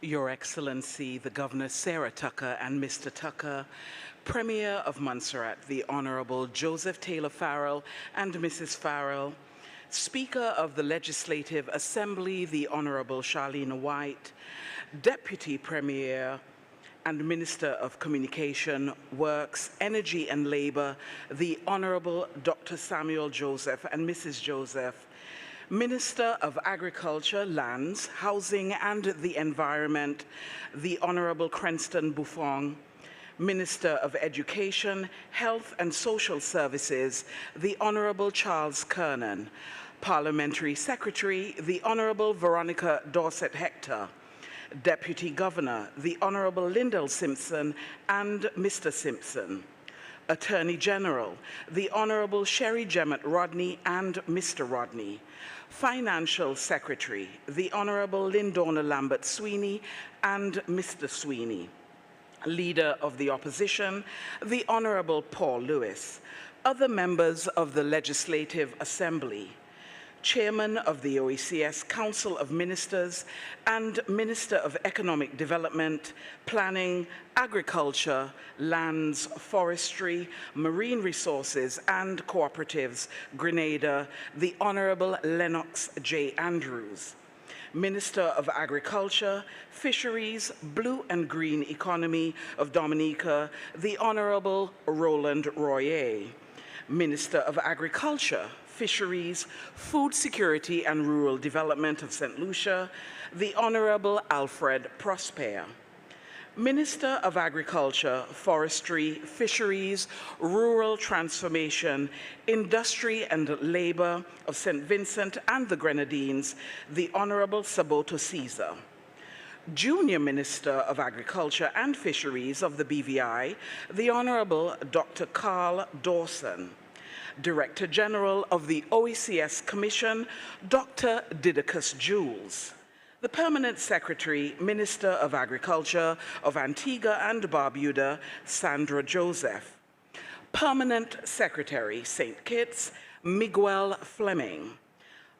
Your Excellency, the Governor Sarah Tucker and Mr. Tucker, Premier of Montserrat, the Honorable Joseph Taylor Farrell and Mrs. Farrell, Speaker of the Legislative Assembly, the Honorable Charlene White, Deputy Premier and Minister of Communication, Works, Energy and Labor, the Honorable Dr. Samuel Joseph and Mrs. Joseph, Minister of Agriculture, Lands, Housing and the Environment, the Honorable Cranston Buffon, Minister of Education, Health and Social Services, the Honorable Charles Kernan, Parliamentary Secretary, the Honorable Veronica Dorset Hector, Deputy Governor, the Honorable Lyndall Simpson and Mr. Simpson, Attorney General, the Honorable Sherry Jemmett Rodney and Mr. Rodney, Financial Secretary, the Honorable Lindona Lambert Sweeney and Mr. Sweeney, Leader of the Opposition, the Honorable Paul Lewis, other members of the Legislative Assembly, Chairman of the OECS Council of Ministers and Minister of Economic Development, Planning, Agriculture, Lands, Forestry, Marine Resources and Cooperatives, Grenada, the Honorable Lennox J. Andrews, Minister of Agriculture, Fisheries, Blue and Green Economy of Dominica, the Honorable Roland Royer, Minister of Agriculture, Fisheries, Food Security and Rural Development of St. Lucia, the Honorable Alfred Prosper, Minister of Agriculture, Forestry, Fisheries, Rural Transformation, Industry and Labor of St. Vincent and the Grenadines, the Honorable Saboto Caesar, Junior Minister of Agriculture and Fisheries of the BVI, the Honorable Dr. Carl Dawson, Director General of the OECS Commission, Dr. Didacus Jules, the Permanent Secretary, Minister of Agriculture of Antigua and Barbuda, Sandra Joseph, Permanent Secretary, St. Kitts, Miguel Fleming,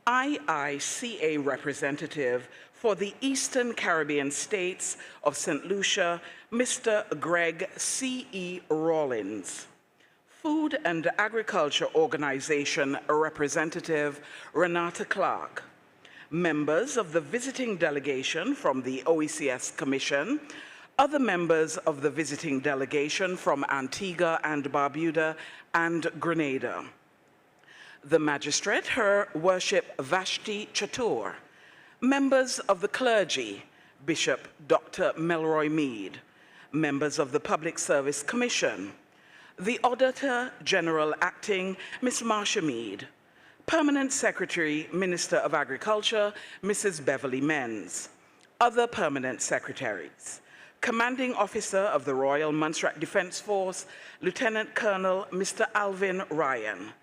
IICA Representative for the Eastern Caribbean States of St. Lucia, Mr. Greg C.E. Rawlins, Food and Agriculture Organization Representative Renata Clark, members of the visiting delegation from the OECS Commission, other members of the visiting delegation from Antigua and Barbuda and Grenada, the Magistrate, Her Worship Vashti Chatur, members of the clergy, Bishop Dr. Melroy Mead, members of the Public Service Commission, the Auditor General Acting, Ms. Marsha Mead, Permanent Secretary, Minister of Agriculture, Mrs. Beverly Menz, other Permanent Secretaries, Commanding Officer of the Royal Montserrat Defense Force, Lieutenant Colonel Mr. Alvin Ryan,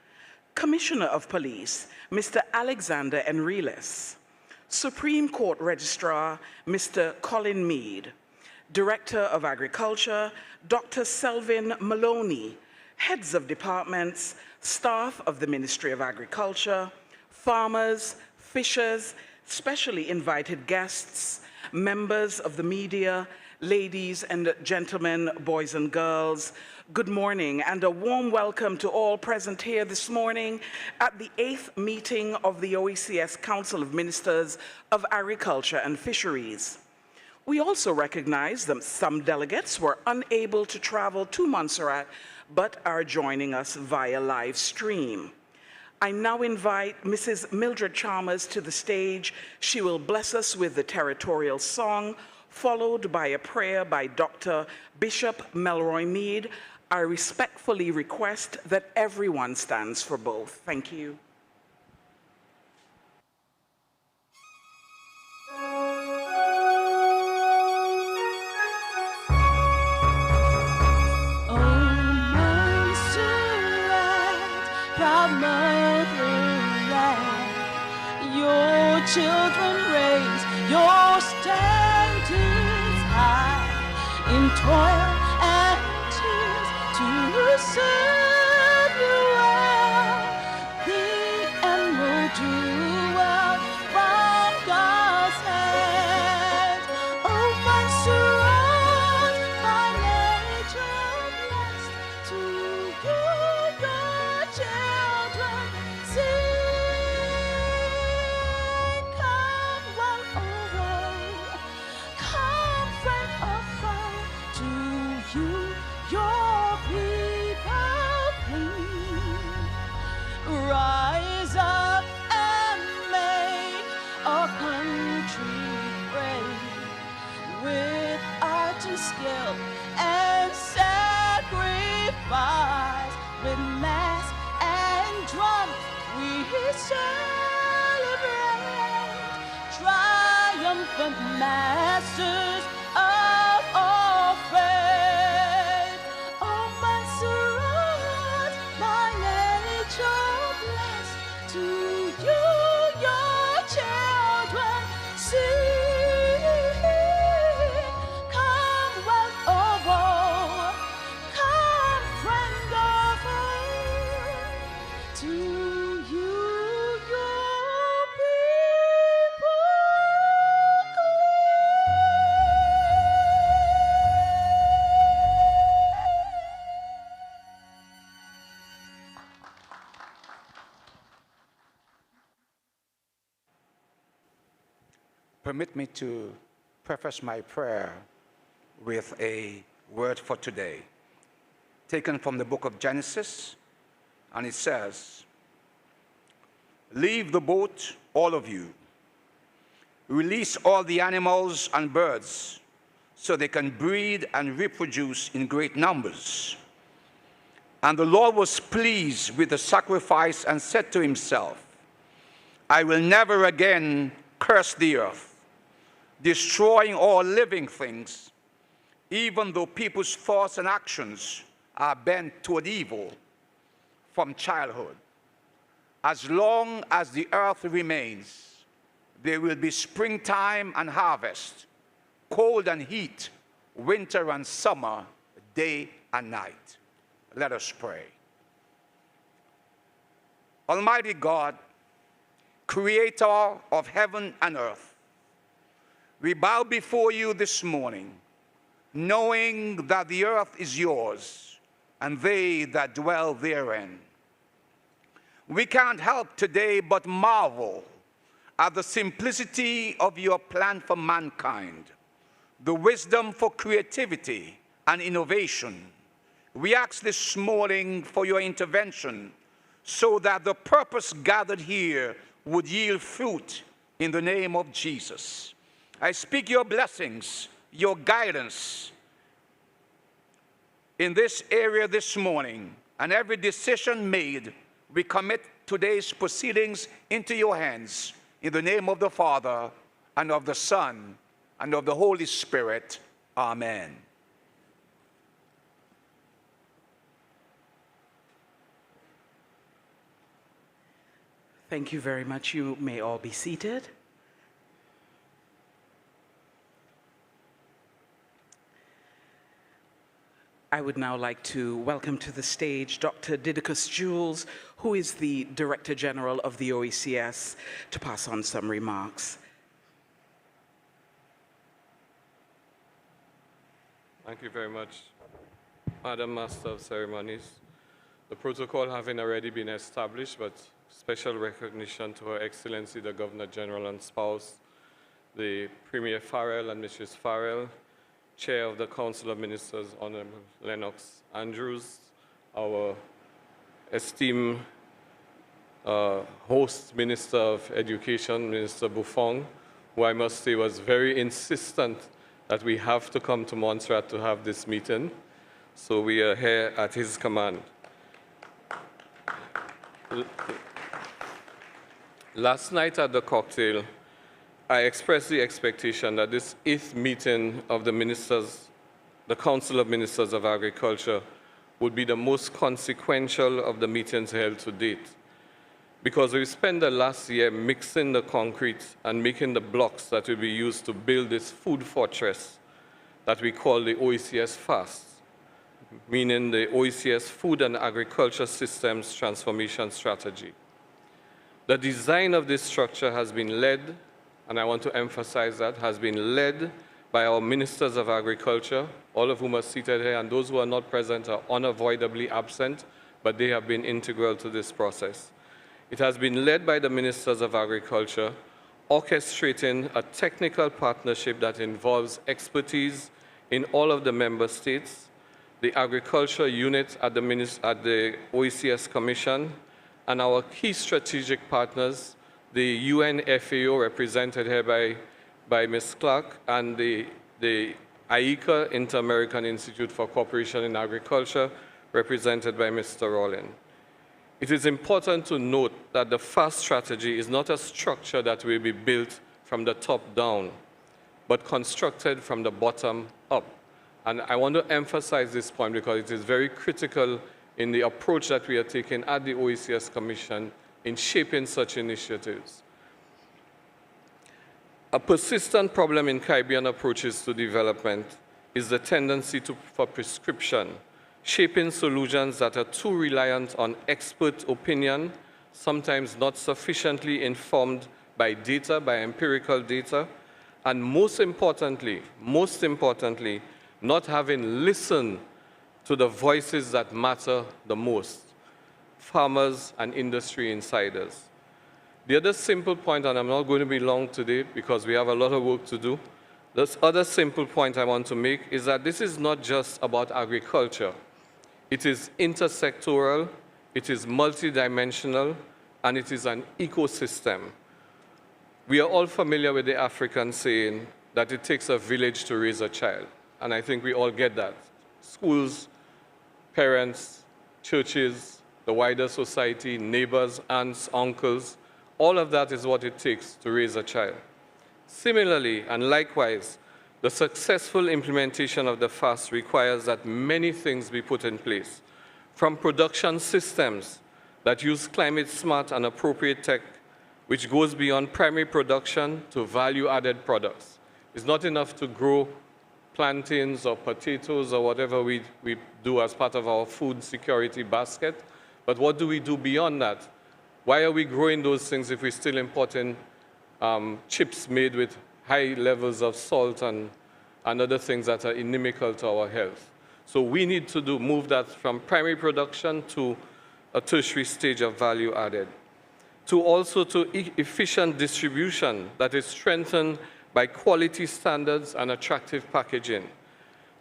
Commissioner of Police, Mr. Alexander Enriles, Supreme Court Registrar, Mr. Colin Mead, Director of Agriculture, Dr. Selvin Maloney, heads of departments, staff of the Ministry of Agriculture, farmers, fishers, specially invited guests, members of the media, ladies and gentlemen, boys and girls, good morning and a warm welcome to all present here this morning at the 8th meeting of the OECS Council of Ministers of Agriculture and Fisheries. We also recognize that some delegates were unable to travel to Montserrat, but are joining us via live stream. I now invite Mrs. Mildred Chalmers to the stage. She will bless us with the territorial song, followed by a prayer by Dr. Bishop Melroy Mead. I respectfully request that everyone stands for both. Thank you. Children raise your standards high in toil and tears to serve you well. The end will do well from God's hand. Oh, skill and sacrifice. With mass and drums we celebrate, triumphant masters of all faith. Oh, Montserrat, my nature blessed, to you your children sing. Come, wealth of woe, come, friend of earth, to you your people Permit me to preface my prayer with a word for today, taken from the book of Genesis, and it says, "Leave the boat, all of you. Release all the animals and birds so they can breed and reproduce in great numbers." And the Lord was pleased with the sacrifice and said to himself, "I will never again curse the earth, destroying all living things, even though people's thoughts and actions are bent toward evil from childhood. As long as the earth remains, there will be springtime and harvest, cold and heat, winter and summer, day and night." Let us pray. Almighty God, creator of heaven and earth, we bow before you this morning, knowing that the earth is yours and they that dwell therein. We can't help today but marvel at the simplicity of your plan for mankind, the wisdom for creativity and innovation. We ask this morning for your intervention so that the purpose gathered here would yield fruit in the name of Jesus. I speak your blessings, your guidance in this area this morning, and every decision made, we commit today's proceedings into your hands in the name of the Father and of the Son and of the Holy Spirit. Amen. Thank you very much. You may all be seated. I would now like to welcome to the stage Dr. Didacus Jules, who is the Director General of the OECS, to pass on some remarks. Thank you very much, Madam Master of Ceremonies. The protocol having already been established, but special recognition to Her Excellency the Governor General and spouse, the Premier Farrell and Mrs. Farrell, Chair of the Council of Ministers, Honorable Lennox Andrews, our esteemed host Minister of Education, Minister Buffon, who I must say was very insistent that we have to come to Montserrat to have this meeting. So we are here at his command. Last night at the cocktail, I expressed the expectation that this 8th meeting of the ministers, the Council of Ministers of Agriculture, would be the most consequential of the meetings held to date, because we spent the last year mixing the concrete and making the blocks that will be used to build this food fortress that we call the OECS FAST, meaning the OECS Food and Agriculture Systems Transformation Strategy. The design of this structure has been led, and I want to emphasize that, has been led by our Ministers of Agriculture, all of whom are seated here, and those who are not present are unavoidably absent, but they have been integral to this process. It has been led by the Ministers of Agriculture, orchestrating a technical partnership that involves expertise in all of the member states, the agriculture unit at the OECS Commission, and our key strategic partners, the UN FAO, represented here by Ms. Clark, and the IECA, Inter-American Institute for Cooperation in Agriculture, represented by Mr. Rawlin. It is important to note that the FAST strategy is not a structure that will be built from the top down, but constructed from the bottom up. And I want to emphasize this point because it is very critical in the approach that we are taking at the OECS Commission in shaping such initiatives. A persistent problem in Caribbean approaches to development is the tendency for prescription, shaping solutions that are too reliant on expert opinion, sometimes not sufficiently informed by data, by empirical data, and most importantly, not having listened to the voices that matter the most, farmers and industry insiders. The other simple point, and I'm not going to be long today because we have a lot of work to do, this other simple point I want to make is that this is not just about agriculture. It is intersectoral, it is multidimensional, and it is an ecosystem. We are all familiar with the African saying that it takes a village to raise a child, and I think we all get that. Schools, parents, churches, the wider society, neighbors, aunts, uncles, all of that is what it takes to raise a child. Similarly, and likewise, the successful implementation of the FAST requires that many things be put in place, from production systems that use climate-smart and appropriate tech, which goes beyond primary production to value-added products. It's not enough to grow plantains or potatoes or whatever we do as part of our food security basket, but what do we do beyond that? Why are we growing those things if we're still importing chips made with high levels of salt and other things that are inimical to our health? So we need to move that from primary production to a tertiary stage of value added. Also to efficient distribution that is strengthened by quality standards and attractive packaging.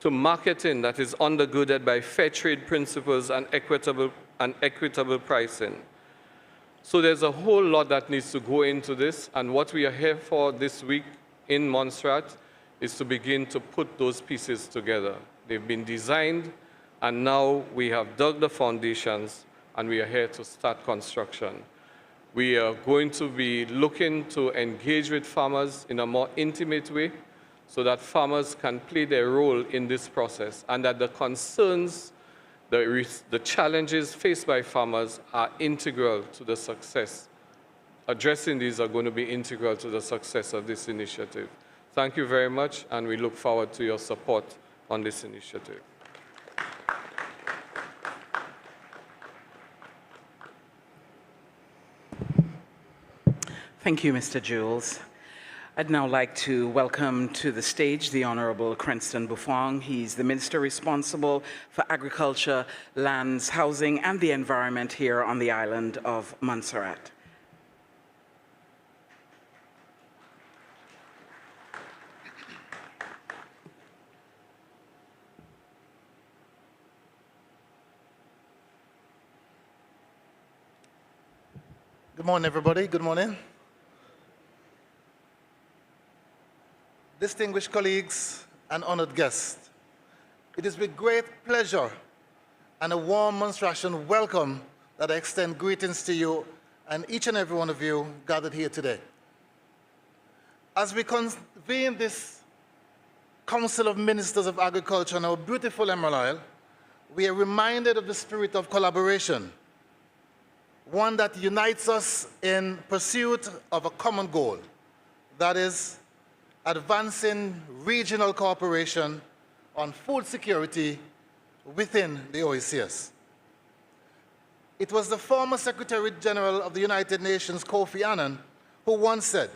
To marketing that is undergirded by fair trade principles and equitable pricing. So there's a whole lot that needs to go into this, and what we are here for this week in Montserrat is to begin to put those pieces together. They've been designed, and now we have dug the foundations, and we are here to start construction. We are going to be looking to engage with farmers in a more intimate way so that farmers can play their role in this process, and that the concerns, the challenges faced by farmers are integral to the success. Addressing these are going to be integral to the success of this initiative. Thank you very much, and we look forward to your support on this initiative. Thank you, Mr. Jules. I'd now like to welcome to the stage the Honorable Cranston Buffong. He's the Minister responsible for Agriculture, Lands, Housing, and the Environment here on the island of Montserrat. Good morning, everybody. Good morning. Distinguished colleagues and honored guests, it is with great pleasure and a warm Montserratian welcome that I extend greetings to you and each and every one of you gathered here today. As we convene this Council of Ministers of Agriculture on our beautiful Emerald Isle, we are reminded of the spirit of collaboration, one that unites us in pursuit of a common goal, that is, advancing regional cooperation on food security within the OECS. It was the former Secretary General of the United Nations, Kofi Annan, who once said,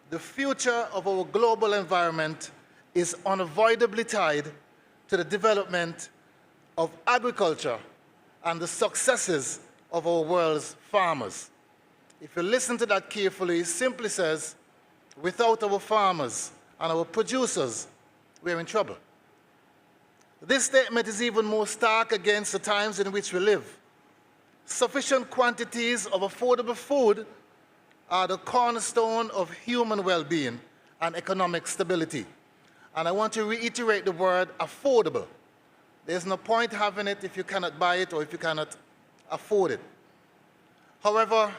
"The future of our global environment is unavoidably tied to the development of agriculture and the successes of our world's farmers." If you listen to that carefully, it simply says, without our farmers and our producers, we're in trouble. This statement is even more stark against the times in which we live. Sufficient quantities of affordable food are the cornerstone of human well-being and economic stability. And I want to reiterate the word affordable. There's no point having it if you cannot buy it or if you cannot afford it. However,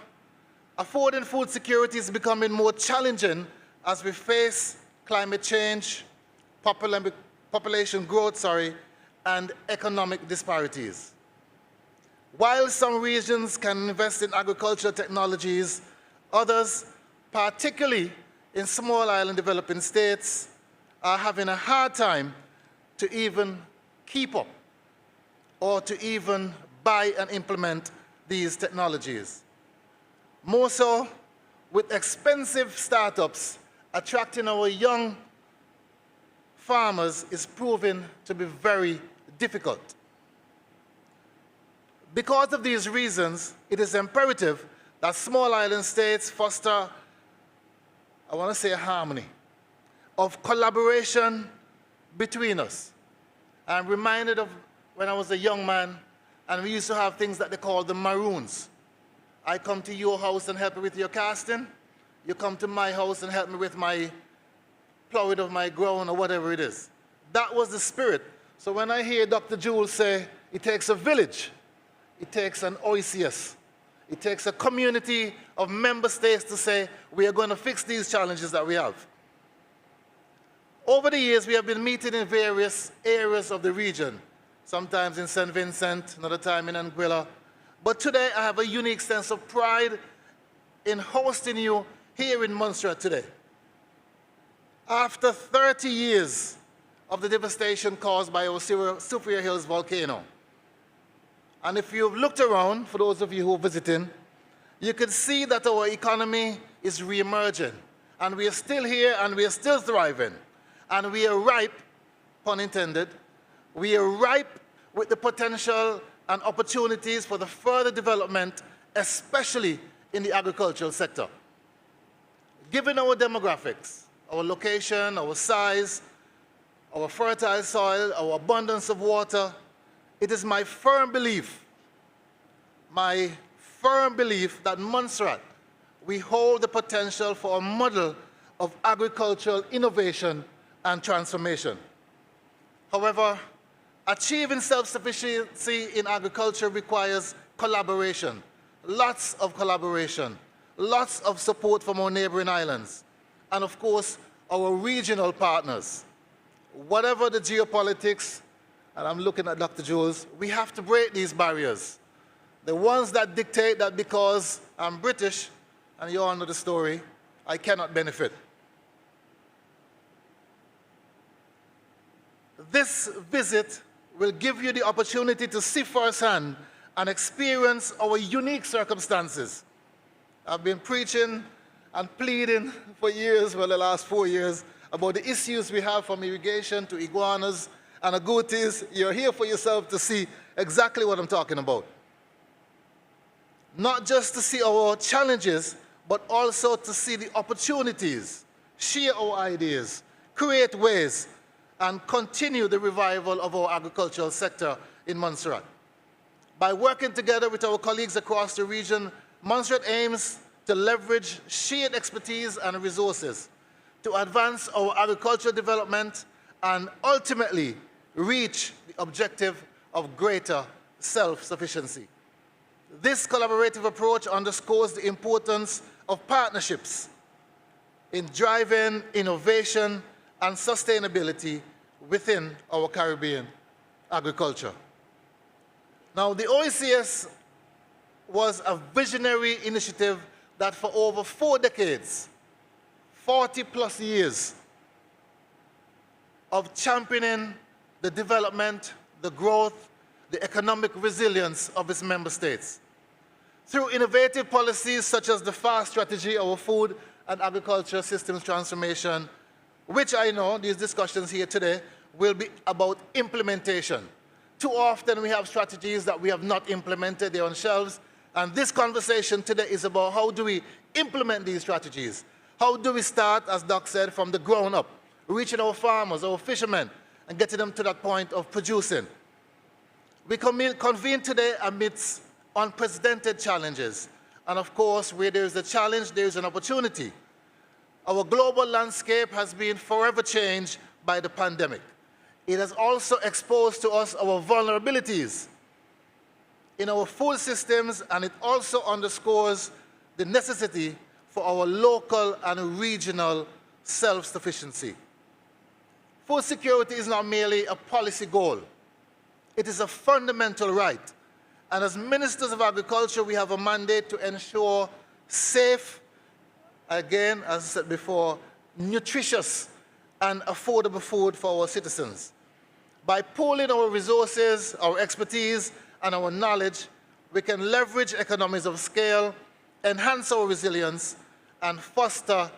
affording food security is becoming more challenging as we face climate change, population growth, and economic disparities. While some regions can invest in agricultural technologies, others, particularly in small island developing states, are having a hard time to even keep up or to even buy and implement these technologies. More so, with expensive startups, attracting our young farmers is proving to be very difficult. Because of these reasons, it is imperative that small island states foster, I want to say, a harmony of collaboration between us. I'm reminded of when I was a young man, and we used to have things that they call the maroons. I come to your house and help you with your casting. You come to my house and help me with my plowing of my ground or whatever it is. That was the spirit. So when I hear Dr. Jules say, it takes a village, it takes an OECS, it takes a community of member states to say, we are going to fix these challenges that we have. Over the years, we have been meeting in various areas of the region, sometimes in St. Vincent, another time in Anguilla. But today, I have a unique sense of pride in hosting you here in Montserrat today. After 30 years of the devastation caused by our Superior Hills volcano, and if you've looked around, for those of you who are visiting, you can see that our economy is re-emerging. And we are still here and we are still thriving. And we are ripe, pun intended, we are ripe with the potential and opportunities for the further development, especially in the agricultural sector. Given our demographics, our location, our size, our fertile soil, our abundance of water, it is my firm belief that Montserrat, we hold the potential for a model of agricultural innovation and transformation. However, achieving self-sufficiency in agriculture requires collaboration, lots of collaboration, lots of support from our neighboring islands, and of course, our regional partners. Whatever the geopolitics, and I'm looking at Dr. Jules, we have to break these barriers. The ones that dictate that because I'm British, and you all know the story, I cannot benefit. This visit will give you the opportunity to see firsthand and experience our unique circumstances. I've been preaching and pleading for years, well, the last 4 years, about the issues we have from irrigation to iguanas and agoutis. You're here for yourself to see exactly what I'm talking about. Not just to see our challenges, but also to see the opportunities, share our ideas, create ways, and continue the revival of our agricultural sector in Montserrat. By working together with our colleagues across the region, Montserrat aims to leverage shared expertise and resources to advance our agricultural development and ultimately reach the objective of greater self-sufficiency. This collaborative approach underscores the importance of partnerships in driving innovation and sustainability within our Caribbean agriculture. Now, the OECS was a visionary initiative that for over 4 decades, 40+ years of championing the development, the growth, the economic resilience of its member states. Through innovative policies such as the FAST strategy, our food and agriculture systems transformation, which I know these discussions here today will be about implementation. Too often we have strategies that we have not implemented, they're on shelves, and this conversation today is about how do we implement these strategies? How do we start, as Doc said, from the ground up, reaching our farmers, our fishermen, and getting them to that point of producing? We convene today amidst unprecedented challenges. And of course, where there's a challenge, there's an opportunity. Our global landscape has been forever changed by the pandemic. It has also exposed to us our vulnerabilities in our food systems, and it also underscores the necessity for our local and regional self-sufficiency. Food security is not merely a policy goal. It is a fundamental right. And as Ministers of Agriculture, we have a mandate to ensure safe, again, as I said before, nutritious and affordable food for our citizens. By pooling our resources, our expertise, and our knowledge, we can leverage economies of scale, enhance our resilience, and foster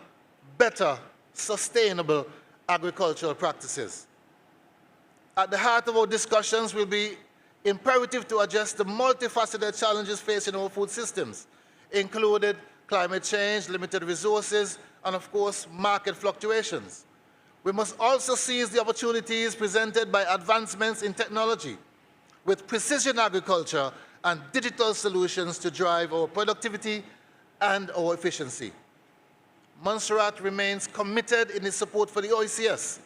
better, sustainable agricultural practices. At the heart of our discussions will be imperative to address the multifaceted challenges facing our food systems, including climate change, limited resources, and of course, market fluctuations. We must also seize the opportunities presented by advancements in technology, with precision agriculture and digital solutions to drive our productivity and our efficiency. Montserrat remains committed in its support for the OECS,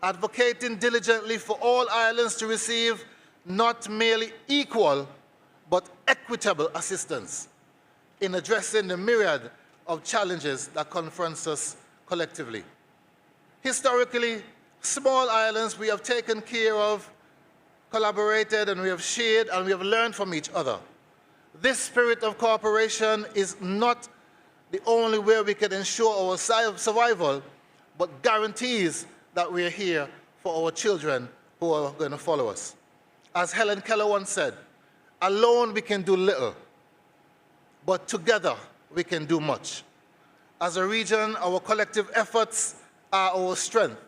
advocating diligently for all islands to receive not merely equal, but equitable assistance in addressing the myriad of challenges that confronts us collectively. Historically, small islands we have taken care of, collaborated, and we have shared, and we have learned from each other. This spirit of cooperation is not the only way we can ensure our survival, but guarantees that we are here for our children who are going to follow us. As Helen Keller once said, alone we can do little, but together we can do much. As a region, our collective efforts are our strength,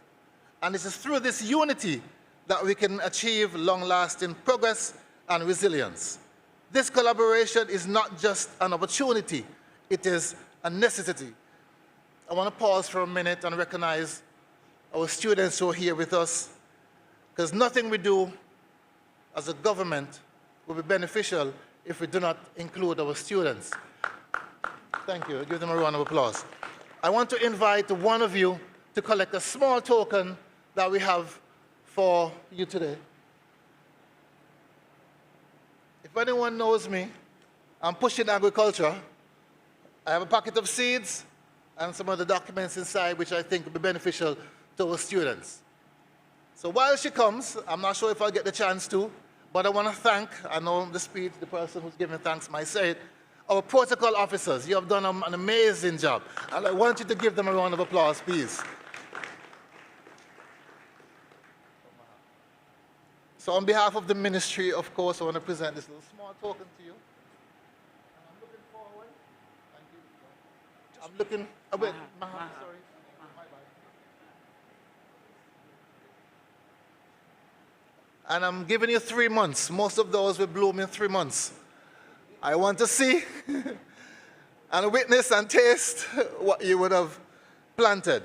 and it is through this unity that we can achieve long-lasting progress and resilience. This collaboration is not just an opportunity, it is a necessity. I want to pause for a minute and recognize our students who are here with us, because nothing we do as a government will be beneficial if we do not include our students. Thank you. Give them a round of applause. I want to invite one of you to collect a small token that we have for you today. If anyone knows me, I'm pushing agriculture. I have a packet of seeds and some other documents inside which I think will be beneficial to our students. So while she comes, I'm not sure if I'll get the chance to, but I want to thank, I know the speech, the person who's giving thanks might say it, our protocol officers. You have done an amazing job. And I want you to give them a round of applause, please. So on behalf of the ministry, of course, I want to present this little small token to you. And I'm looking forward. Thank you. I'm looking, wait, sorry. My bad. And I'm giving you 3 months. Most of those will bloom in 3 months. I want to see and witness and taste what you would have planted.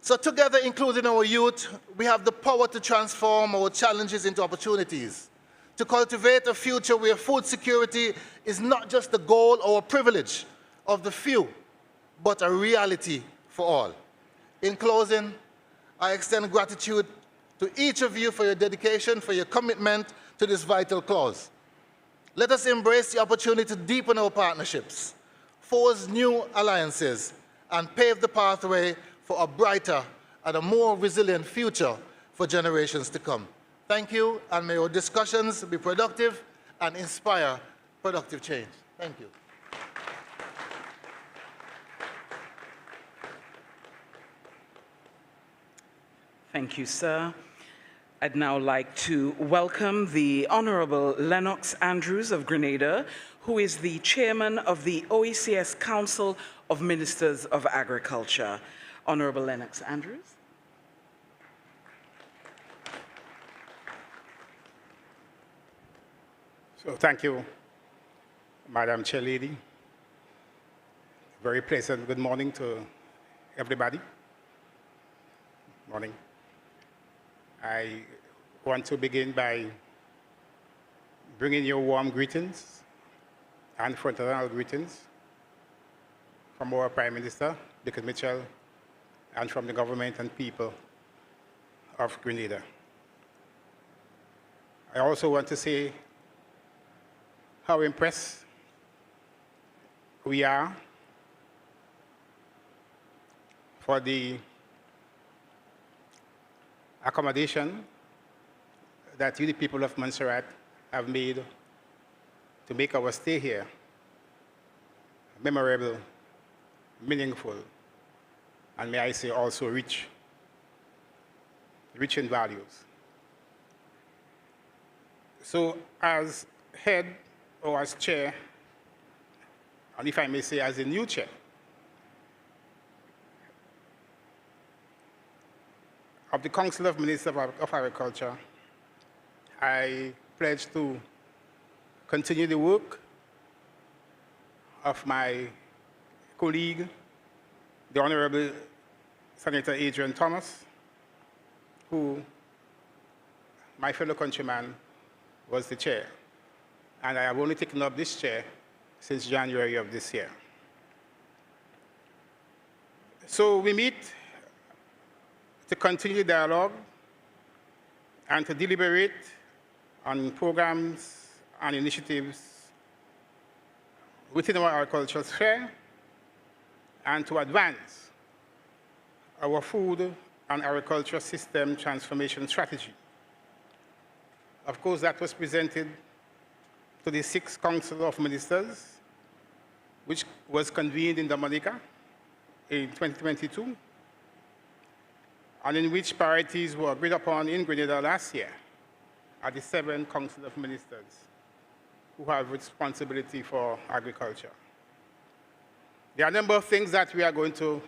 So together, including our youth, we have the power to transform our challenges into opportunities, to cultivate a future where food security is not just the goal or a privilege of the few, but a reality for all. In closing, I extend gratitude to each of you for your dedication, for your commitment to this vital cause. Let us embrace the opportunity to deepen our partnerships, forge new alliances, and pave the pathway for a brighter and a more resilient future for generations to come. Thank you, and may our discussions be productive and inspire productive change. Thank you. Thank you, sir. I'd now like to welcome the Honorable Lennox Andrews of Grenada, who is the chairman of the OECS Council of Ministers of Agriculture. Honorable Lennox Andrews. So thank you, Madam Chairlady. Very pleasant good morning to everybody. Morning. I want to begin by bringing you warm greetings and fraternal greetings from our Prime Minister, Dick Mitchell, and from the government and people of Grenada. I also want to say how impressed we are for the accommodation that you, the people of Montserrat, have made to make our stay here memorable, meaningful, and may I say also rich in values. So as head or as chair, and if I may say as a new chair, of the Council of Ministers of Agriculture, I pledge to continue the work of my colleague, the Honorable Senator Adrian Thomas, who, my fellow countryman, was the chair. And I have only taken up this chair since January of this year. So we meet to continue dialogue and to deliberate on programs and initiatives within our agricultural sphere and to advance our food and agriculture system transformation strategy. Of course, that was presented to the 6th Council of Ministers, which was convened in Dominica in 2022, and in which priorities were agreed upon in Grenada last year at the 7th Council of Ministers who have responsibility for agriculture. There are a number of things that we are going to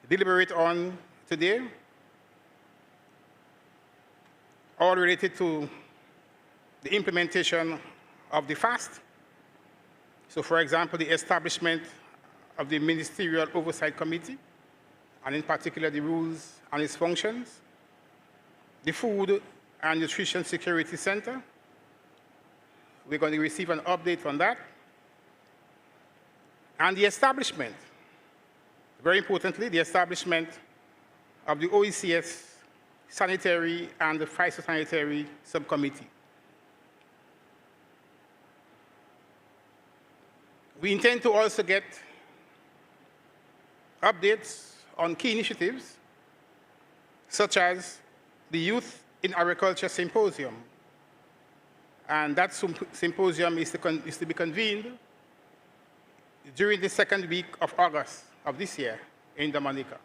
deliberate on today, all related to the implementation of the FAST. So, for example, the establishment of the Ministerial Oversight Committee, and in particular the rules and its functions, the Food and Nutrition Security Center. We're going to receive an update on that. And the establishment, very importantly, the establishment of the OECS Sanitary and the Phytosanitary Subcommittee. We intend to also get updates on key initiatives, such as the Youth in Agriculture Symposium. And that symposium is to be convened during the 2nd week of August of this year in Dominica.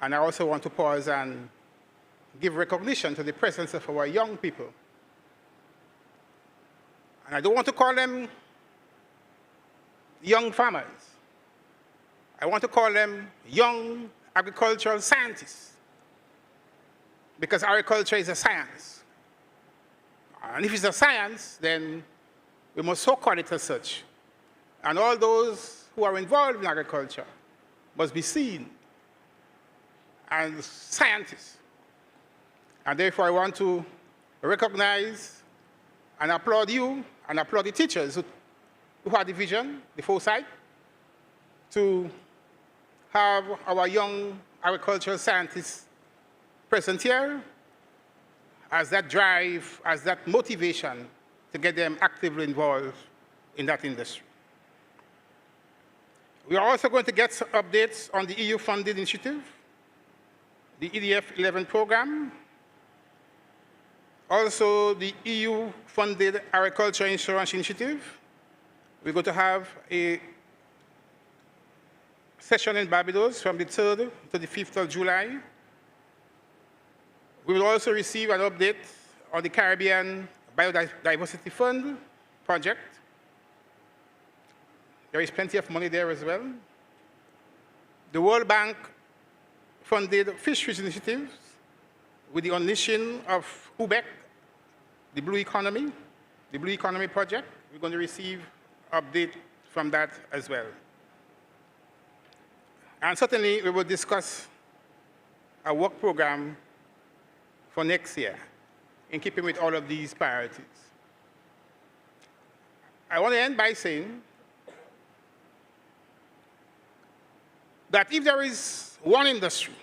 And I also want to pause and give recognition to the presence of our young people. And I don't want to call them young farmers. I want to call them young agricultural scientists, because agriculture is a science. And if it's a science, then we must so call it as such. And all those who are involved in agriculture must be seen as scientists. And therefore, I want to recognize and applaud you and applaud the teachers who had the vision, the foresight, to have our young agricultural scientists present here as that drive, as that motivation to get them actively involved in that industry. We are also going to get some updates on the EU-funded initiative, the EDF 11 program, also the EU-funded agriculture insurance initiative. We're going to have a session in Barbados from the 3rd to the 5th of July. We will also receive an update on the Caribbean Biodiversity Fund project. There is plenty of money there as well. The World Bank funded fisheries initiatives with the unleashing of UBEC, the Blue Economy project. We're going to receive update from that as well. And certainly, we will discuss a work program for next year in keeping with all of these priorities. I want to end by saying that if there is one industry,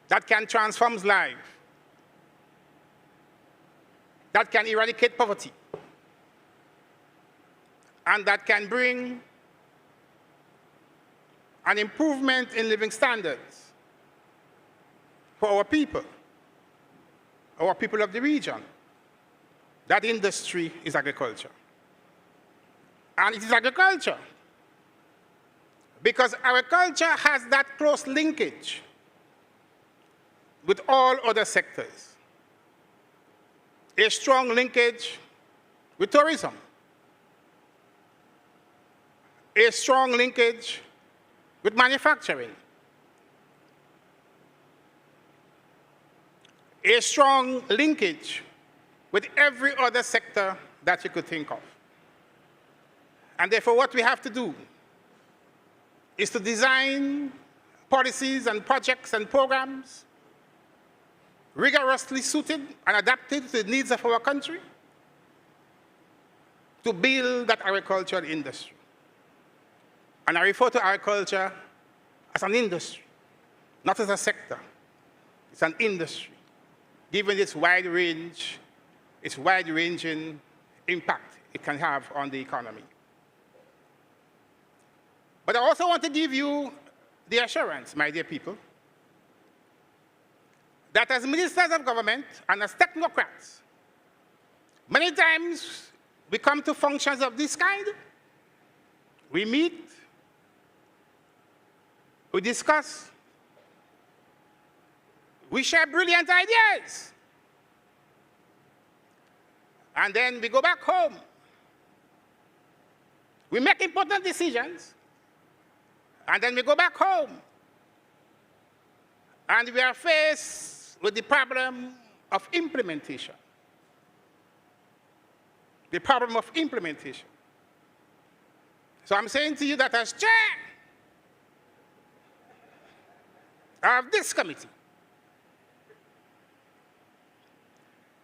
that can transform lives, that can eradicate poverty, and that can bring an improvement in living standards for our people of the region, that industry is agriculture. And it is agriculture because agriculture has that close linkage with all other sectors. A strong linkage with tourism. A strong linkage with manufacturing. A strong linkage with every other sector that you could think of. And therefore, what we have to do is to design policies and projects and programs rigorously suited and adapted to the needs of our country to build that agricultural industry. And I refer to agriculture as an industry, not as a sector. It's an industry, given its wide-ranging impact it can have on the economy. But I also want to give you the assurance, my dear people, that as ministers of government and as technocrats, many times we come to functions of this kind. We meet, we discuss, we share brilliant ideas, and then we go back home. We make important decisions, and then we go back home. And we are faced with the problem of implementation. The problem of implementation. So I'm saying to you that as chair of this committee,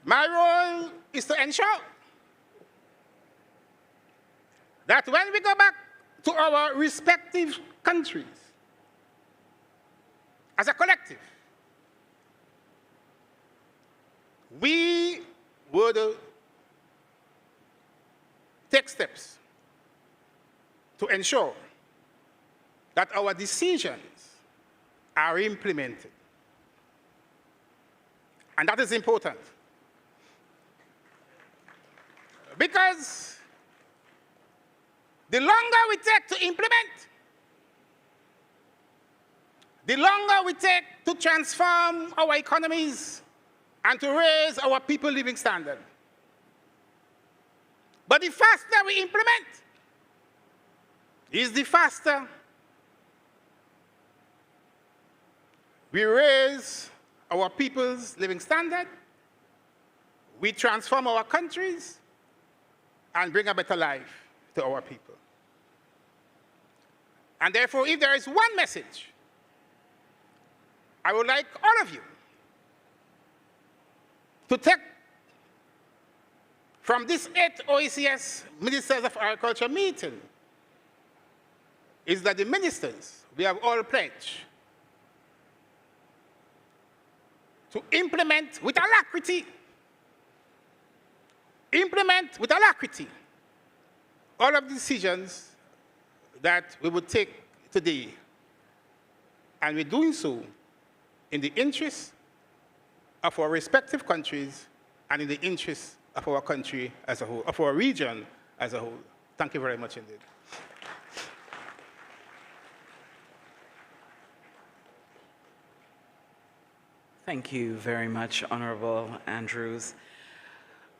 my role is to ensure that when we go back to our respective countries as a collective, we would take steps to ensure that our decisions are implemented. And that is important. Because the longer we take to implement, the longer we take to transform our economies and to raise our people's living standard. But the faster we implement, is the faster we raise our people's living standard, we transform our countries, and bring a better life to our people. And therefore, if there is one message, I would like all of you to take from this 8th OECS Ministers of Agriculture meeting, is that the ministers, we have all pledged to implement with alacrity all of the decisions that we would take today. And we're doing so in the interest of our respective countries and in the interest of our country as a whole, of our region as a whole. Thank you very much indeed. Thank you very much, Honorable Andrews.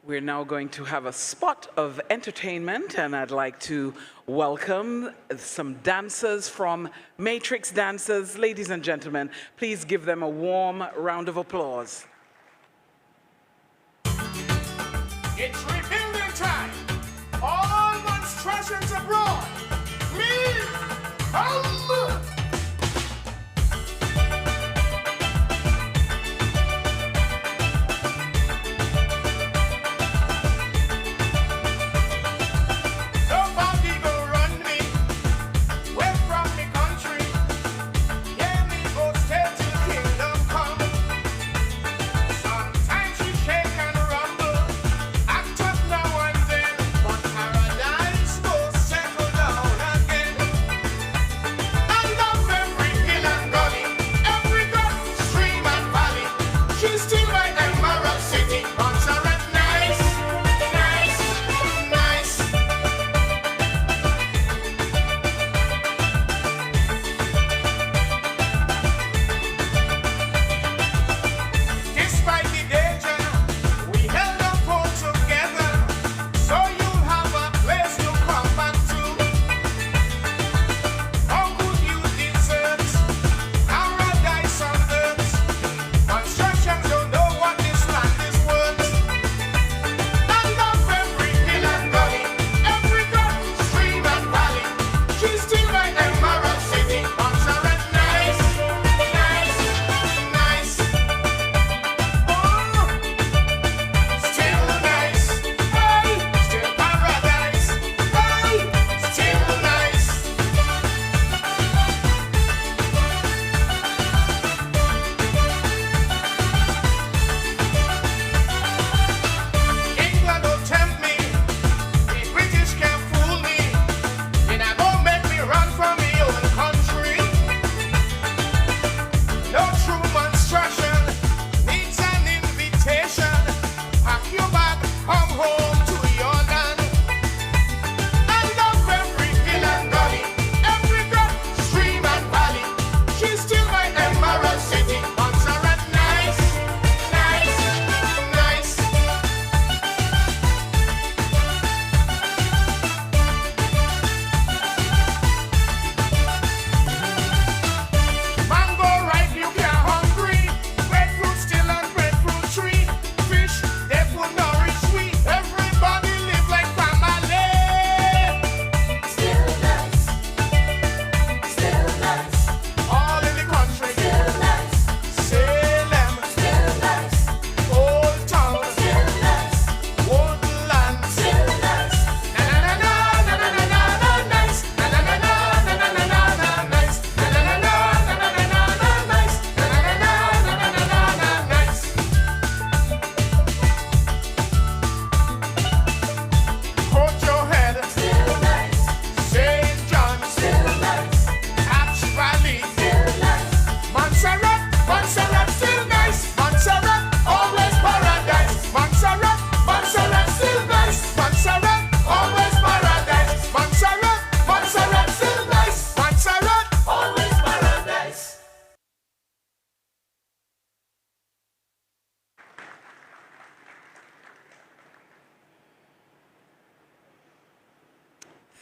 We're now going to have a spot of entertainment, and I'd like to welcome some dancers from Matrix Dancers. Ladies and gentlemen, please give them a warm round of applause. It's rebuilding time. All one's treasures abroad. Me, come.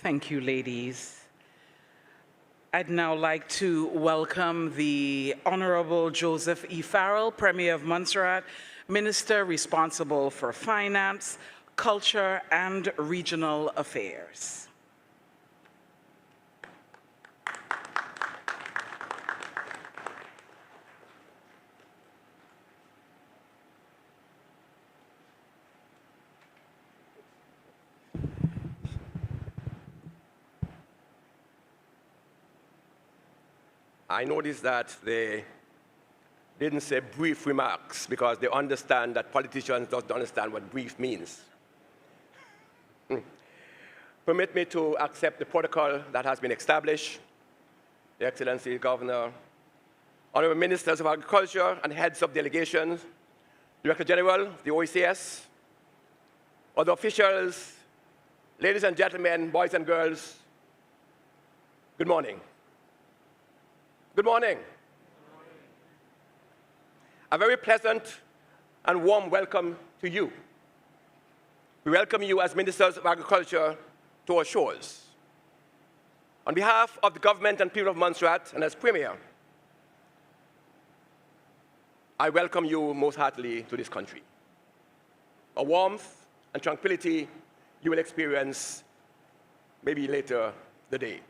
Thank you, ladies. I'd now like to welcome the Honorable Joseph E. Farrell, Premier of Montserrat, Minister responsible for Finance, Culture, and Regional Affairs. I noticed that they didn't say brief remarks because they understand that politicians don't understand what brief means. Permit me to accept the protocol that has been established. Your Excellency, Governor, Honorable Ministers of Agriculture and heads of delegations, Director General of the OECS, other officials, ladies and gentlemen, boys and girls, good morning. Good morning. A very pleasant and warm welcome to you. We welcome you as Ministers of Agriculture to our shores. On behalf of the government and people of Montserrat and as Premier, I welcome you most heartily to this country. A warmth and tranquility you will experience maybe later the day.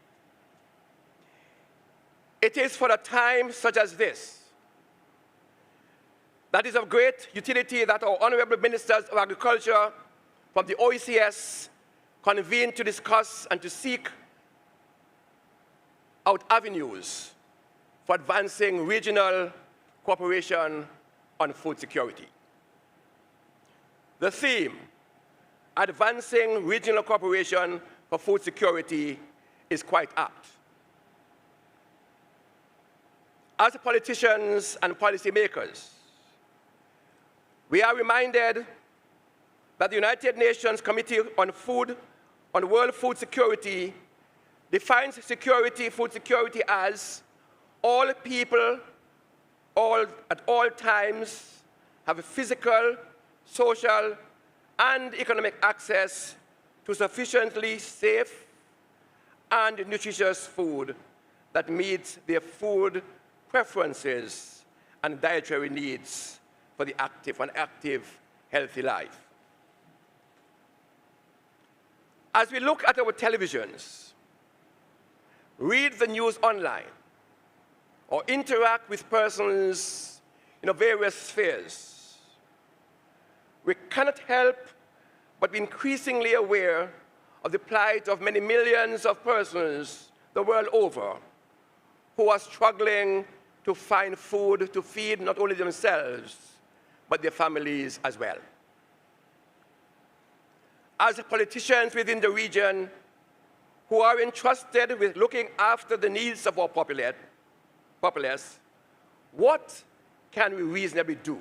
It is for a time such as this that is of great utility that our honorable ministers of agriculture from the OECS convene to discuss and to seek out avenues for advancing regional cooperation on food security. The theme, advancing regional cooperation for food security, is quite apt. As politicians and policymakers, we are reminded that the United Nations Committee on World Food Security defines food security as all people at all times have a physical, social, and economic access to sufficiently safe and nutritious food that meets their food preferences and dietary needs for the active, healthy life. As we look at our televisions, read the news online, or interact with persons in various spheres, we cannot help but be increasingly aware of the plight of many millions of persons the world over who are struggling to find food to feed not only themselves, but their families as well. As politicians within the region who are entrusted with looking after the needs of our populace, what can we reasonably do?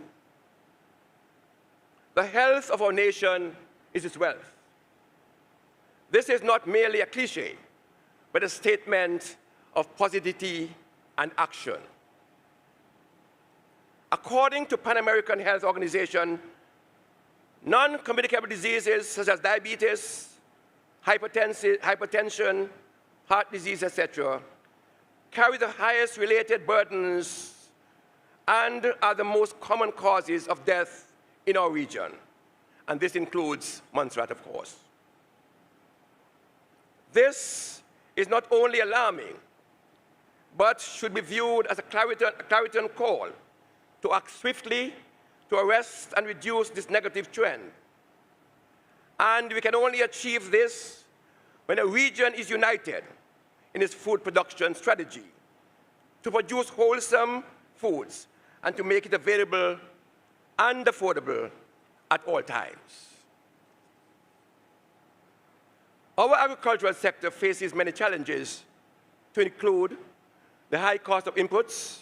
The health of our nation is its wealth. This is not merely a cliche, but a statement of positivity and action. According to Pan American Health Organization, non-communicable diseases such as diabetes, hypertension, heart disease, etc., carry the highest related burdens and are the most common causes of death in our region. And this includes Montserrat, of course. This is not only alarming, but should be viewed as a clarion call to act swiftly to arrest and reduce this negative trend. And we can only achieve this when a region is united in its food production strategy to produce wholesome foods and to make it available and affordable at all times. Our agricultural sector faces many challenges, to include the high cost of inputs,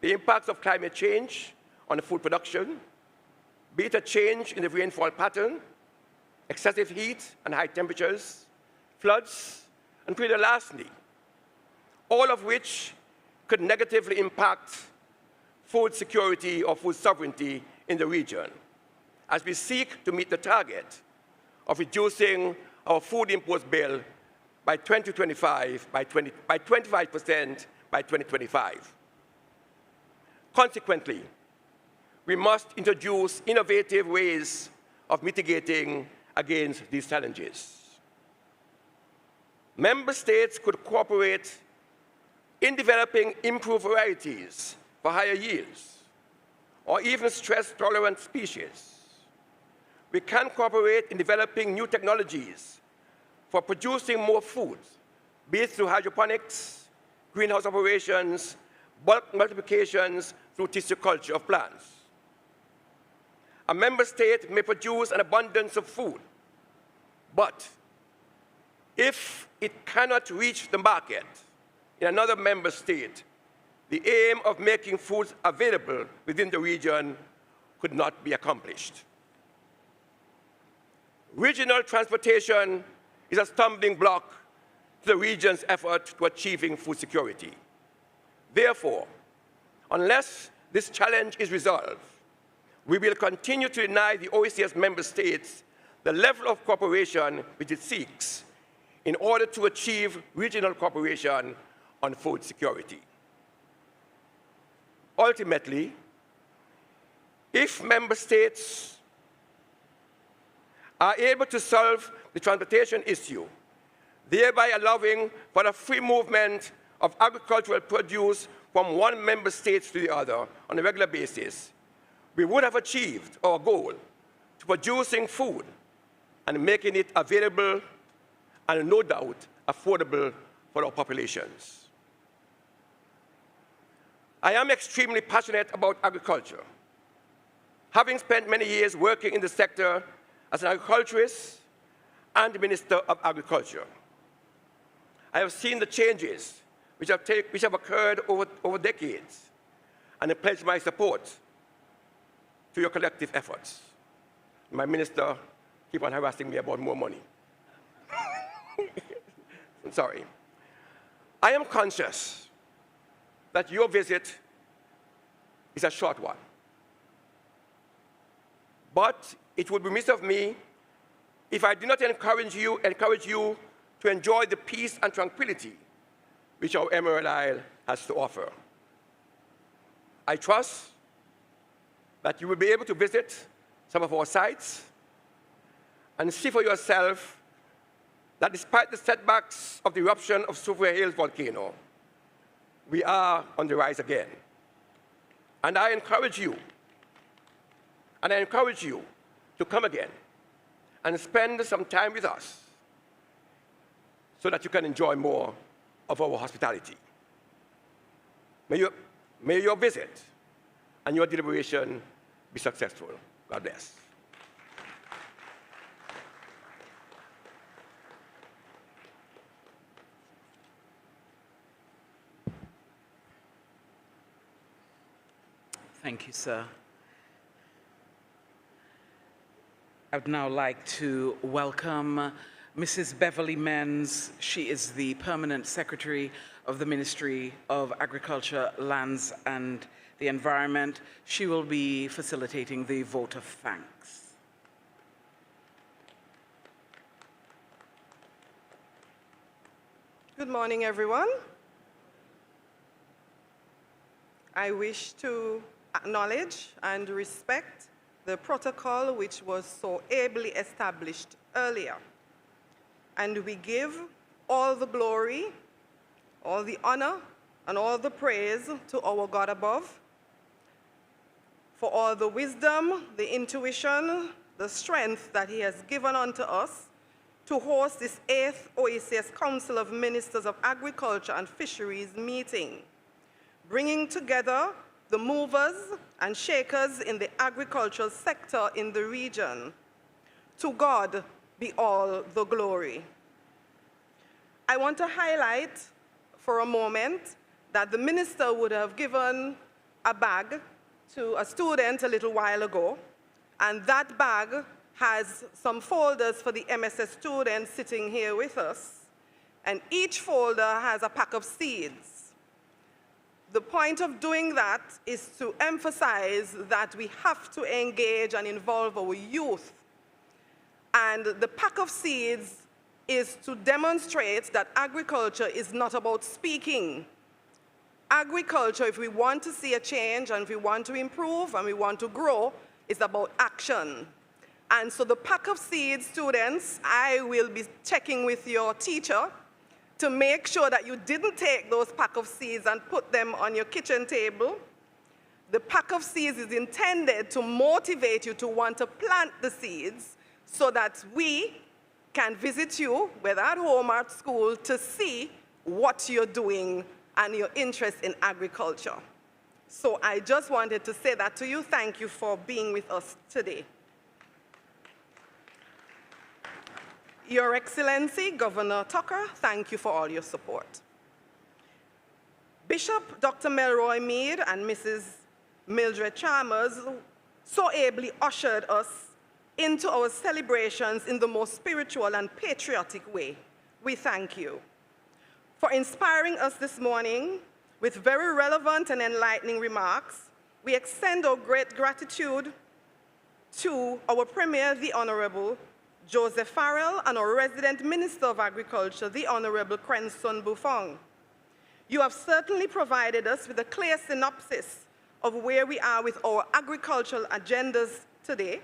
the impacts of climate change on the food production, be it a change in the rainfall pattern, excessive heat and high temperatures, floods, and pretty lastly, all of which could negatively impact food security or food sovereignty in the region, as we seek to meet the target of reducing our food imports bill by 2025, by 25% by 2025. Consequently, we must introduce innovative ways of mitigating against these challenges. Member states could cooperate in developing improved varieties for higher yields, or even stress-tolerant species. We can cooperate in developing new technologies for producing more food, be it through hydroponics, greenhouse operations, bulk multiplications through tissue culture of plants. A member state may produce an abundance of food, but if it cannot reach the market in another member state, the aim of making foods available within the region could not be accomplished. Regional transportation is a stumbling block to the region's effort to achieving food security. Therefore, unless this challenge is resolved, we will continue to deny the OECS member states the level of cooperation which it seeks in order to achieve regional cooperation on food security. Ultimately, if member states are able to solve the transportation issue, thereby allowing for the free movement of agricultural produce from one member state to the other on a regular basis, we would have achieved our goal to producing food and making it available and no doubt affordable for our populations. I am extremely passionate about agriculture, having spent many years working in the sector as an agriculturist and Minister of Agriculture. I have seen the changes which have occurred over decades, and I pledge my support to your collective efforts. My minister keep on harassing me about more money. I'm sorry. I am conscious that your visit is a short one. But it would be remiss of me if I did not encourage you to enjoy the peace and tranquility which our Emerald Isle has to offer. I trust that you will be able to visit some of our sites and see for yourself that despite the setbacks of the eruption of Soufriere Hills volcano, we are on the rise again. And I encourage you to come again and spend some time with us so that you can enjoy more of our hospitality. May your visit and your deliberation be successful. God bless. Thank you, sir. I would now like to welcome Mrs. Beverly Menz. She is the Permanent Secretary of the Ministry of Agriculture, Lands and the Environment. She will be facilitating the vote of thanks. Good morning, everyone. I wish to acknowledge and respect the protocol which was so ably established earlier. And we give all the glory, all the honor, and all the praise to our God above for all the wisdom, the intuition, the strength that he has given unto us to host this 8th OECS Council of Ministers of Agriculture and Fisheries meeting, bringing together the movers and shakers in the agricultural sector in the region. To God be all the glory. I want to highlight for a moment that the minister would have given a bag to a student a little while ago, and that bag has some folders for the MSS students sitting here with us, and each folder has a pack of seeds. The point of doing that is to emphasize that we have to engage and involve our youth. And the pack of seeds is to demonstrate that agriculture is not about speaking. Agriculture, if we want to see a change and if we want to improve and we want to grow, is about action. And so the pack of seeds, students, I will be checking with your teacher to make sure that you didn't take those pack of seeds and put them on your kitchen table. The pack of seeds is intended to motivate you to want to plant the seeds so that we can visit you, whether at home or at school, to see what you're doing and your interest in agriculture. So I just wanted to say that to you. Thank you for being with us today. Your Excellency, Governor Tucker, thank you for all your support. Bishop Dr. Melroy Mead and Mrs. Mildred Chalmers so ably ushered us into our celebrations in the most spiritual and patriotic way. We thank you for inspiring us this morning with very relevant and enlightening remarks. We extend our great gratitude to our Premier, the Honorable Joseph Farrell, and our resident Minister of Agriculture, the Honorable Crenson Buffon. You have certainly provided us with a clear synopsis of where we are with our agricultural agendas today,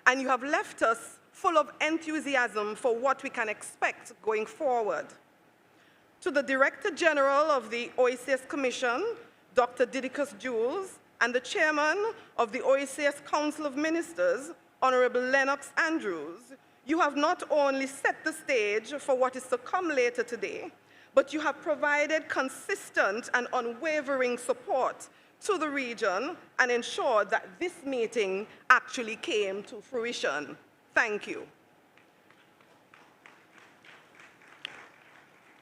and you have left us full of enthusiasm for what we can expect going forward. To the Director General of the OECS Commission, Dr. Didicus Jules, and the Chairman of the OECS Council of Ministers, Honorable Lennox Andrews, you have not only set the stage for what is to come later today, but you have provided consistent and unwavering support to the region and ensured that this meeting actually came to fruition. Thank you.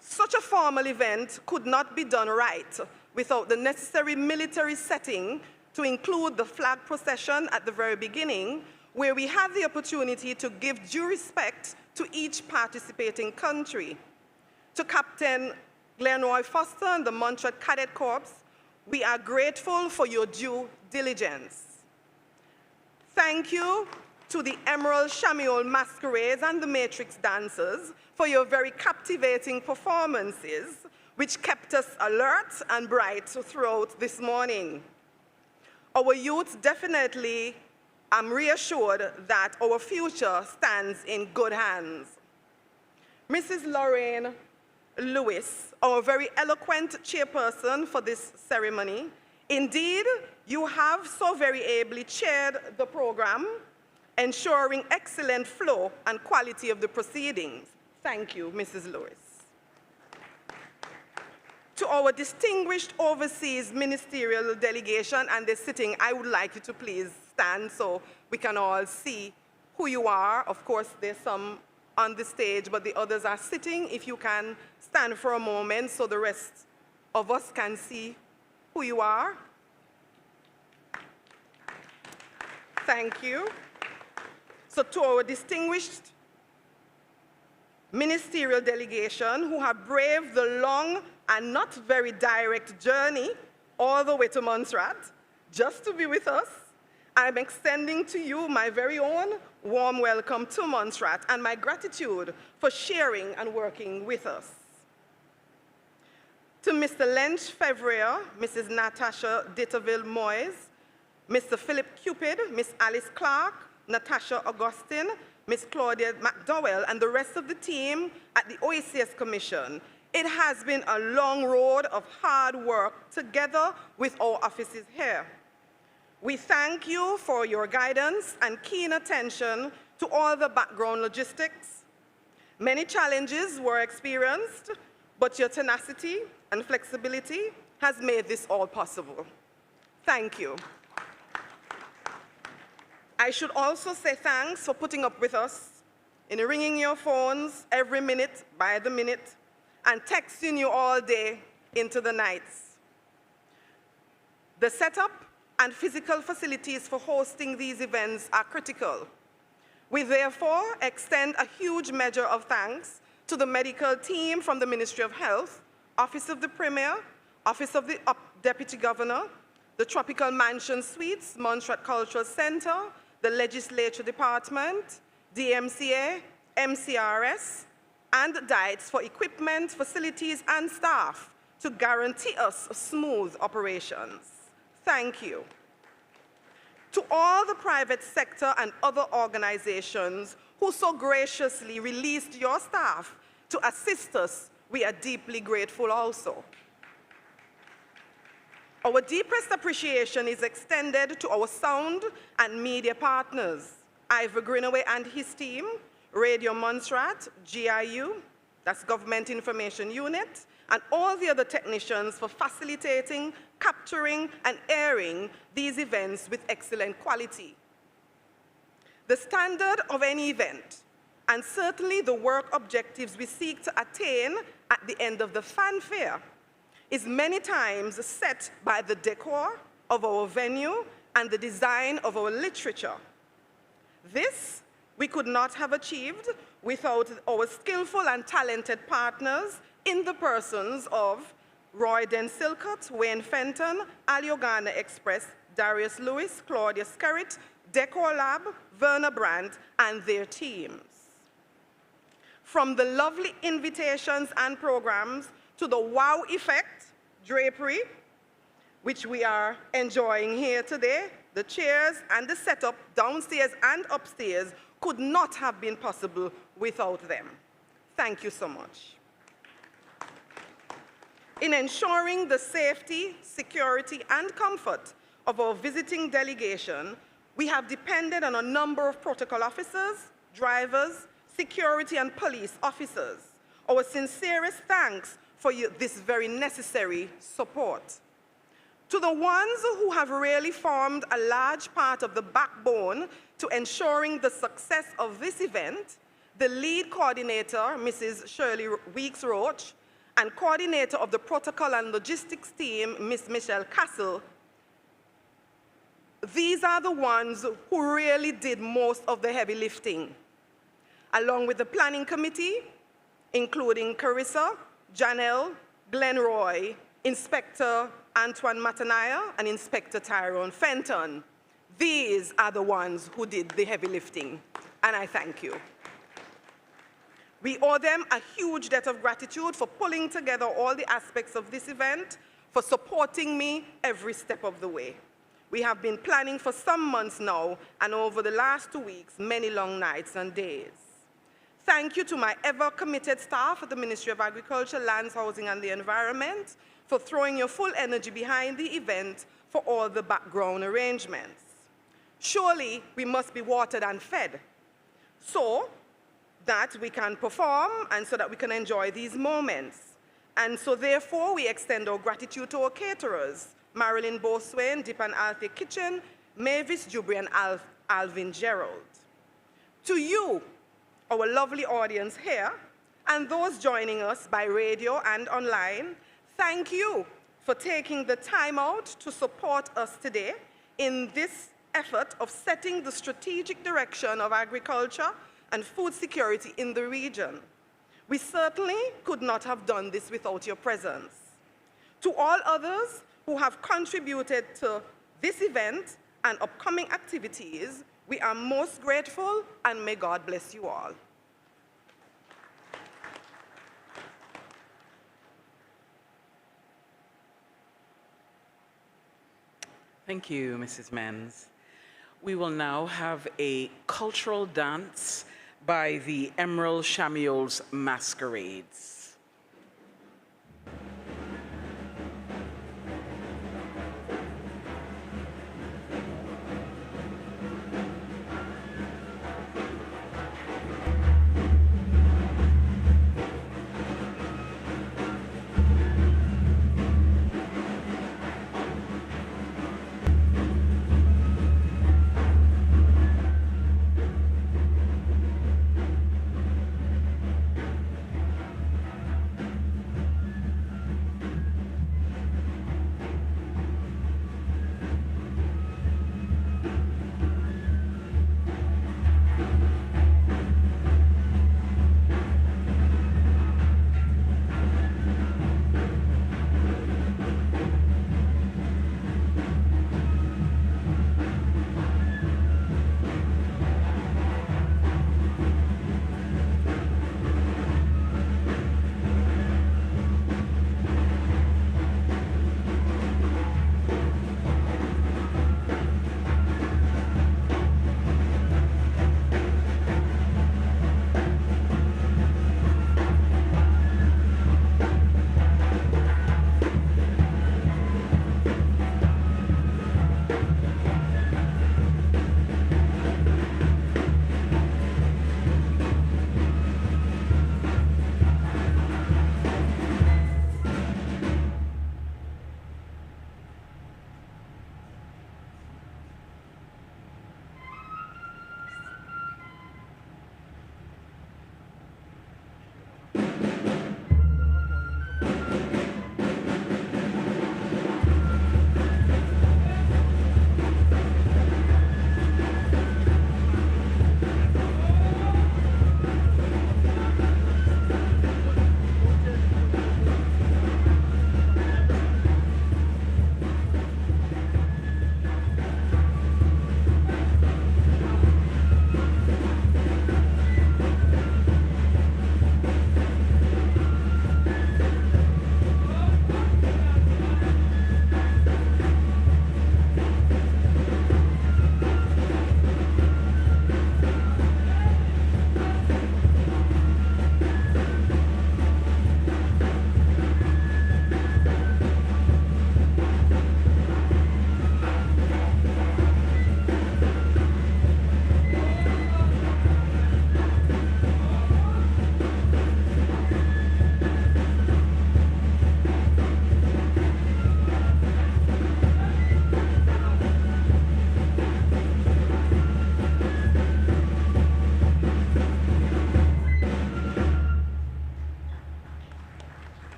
Such a formal event could not be done right without the necessary military setting to include the flag procession at the very beginning, where we have the opportunity to give due respect to each participating country. To Captain Glenroy Foster and the Montreat Cadet Corps, we are grateful for your due diligence. Thank you to the Emerald Shamiol Masquerades and the Matrix Dancers for your very captivating performances, which kept us alert and bright throughout this morning. Our youth definitely, I'm reassured that our future stands in good hands. Mrs. Lorraine Lewis, our very eloquent chairperson for this ceremony, indeed, you have so very ably chaired the program, ensuring excellent flow and quality of the proceedings. Thank you, Mrs. Lewis. To our distinguished overseas ministerial delegation, and they're sitting, I would like you to please stand so we can all see who you are. Of course, there's some on the stage, but the others are sitting. If you can stand for a moment so the rest of us can see who you are. Thank you. So to our distinguished ministerial delegation who have braved the long and not very direct journey all the way to Montserrat just to be with us, I'm extending to you my very own warm welcome to Montserrat and my gratitude for sharing and working with us. To Mr. Lench Fevrier, Mrs. Natasha Ditterville-Moyes, Mr. Philip Cupid, Miss Alice Clark, Natasha Augustine, Miss Claudia McDowell, and the rest of the team at the OECS Commission, it has been a long road of hard work together with our offices here. We thank you for your guidance and keen attention to all the background logistics. Many challenges were experienced, but your tenacity and flexibility has made this all possible. Thank you. I should also say thanks for putting up with us in ringing your phones every minute by the minute and texting you all day into the nights. The setup and physical facilities for hosting these events are critical. We therefore extend a huge measure of thanks to the medical team from the Ministry of Health, Office of the Premier, Office of the Deputy Governor, the Tropical Mansion Suites, Montserrat Cultural Center, the Legislature Department, DMCA, MCRS, and diets for equipment, facilities, and staff to guarantee us smooth operations. Thank you. To all the private sector and other organizations who so graciously released your staff to assist us, we are deeply grateful also. Our deepest appreciation is extended to our sound and media partners, Ivor Greenaway and his team, Radio Montserrat, GIU, that's Government Information Unit, and all the other technicians for facilitating, capturing, and airing these events with excellent quality. The standard of any event, and certainly the work objectives we seek to attain at the end of the fanfare, is many times set by the decor of our venue and the design of our literature. This we could not have achieved without our skillful and talented partners in the persons of Roy Den-Silcott, Wayne Fenton, Aliogana Express, Darius Lewis, Claudia Skerritt, Decor Lab, Werner Brandt, and their teams. From the lovely invitations and programs to the wow effect, drapery, which we are enjoying here today, the chairs and the setup downstairs and upstairs could not have been possible without them. Thank you so much. In ensuring the safety, security, and comfort of our visiting delegation, we have depended on a number of protocol officers, drivers, security, and police officers. Our sincerest thanks for this very necessary support. To the ones who have really formed a large part of the backbone to ensuring the success of this event, the lead coordinator, Mrs. Shirley Weeks-Roach, and coordinator of the protocol and logistics team, Ms. Michelle Castle, these are the ones who really did most of the heavy lifting, along with the planning committee, including Carissa, Janelle, Glenroy, Inspector Antoine Matanaya, and Inspector Tyrone Fenton. These are the ones who did the heavy lifting, and I thank you. We owe them a huge debt of gratitude for pulling together all the aspects of this event, for supporting me every step of the way. We have been planning for some months now, and over the last 2 weeks, many long nights and days. Thank you to my ever-committed staff at the Ministry of Agriculture, Lands, Housing, and the Environment for throwing your full energy behind the event for all the background arrangements. Surely, we must be watered and fed so that we can perform and so that we can enjoy these moments. And so therefore, we extend our gratitude to our caterers, Marilyn Boswain, Dip and Althea Kitchen, Mavis Jubri, and Alvin Gerald. To you, our lovely audience here, and those joining us by radio and online, thank you for taking the time out to support us today in this effort of setting the strategic direction of agriculture and food security in the region. We certainly could not have done this without your presence. To all others who have contributed to this event and upcoming activities, we are most grateful, and may God bless you all. Thank you, Mrs. Menz. We will now have a cultural dance by the Emerald Shamiols Masquerades.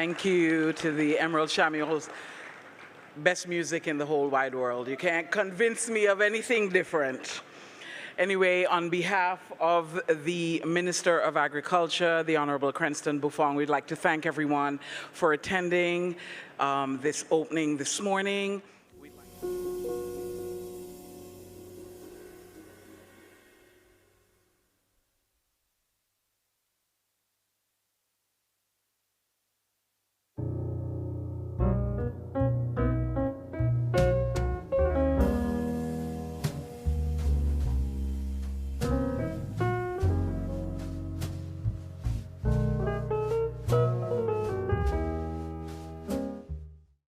Thank you to the Emerald Shamio's best music in the whole wide world. You can't convince me of anything different. Anyway, on behalf of the Minister of Agriculture, the Honorable Cranston Buffon, we'd like to thank everyone for attending this opening this morning.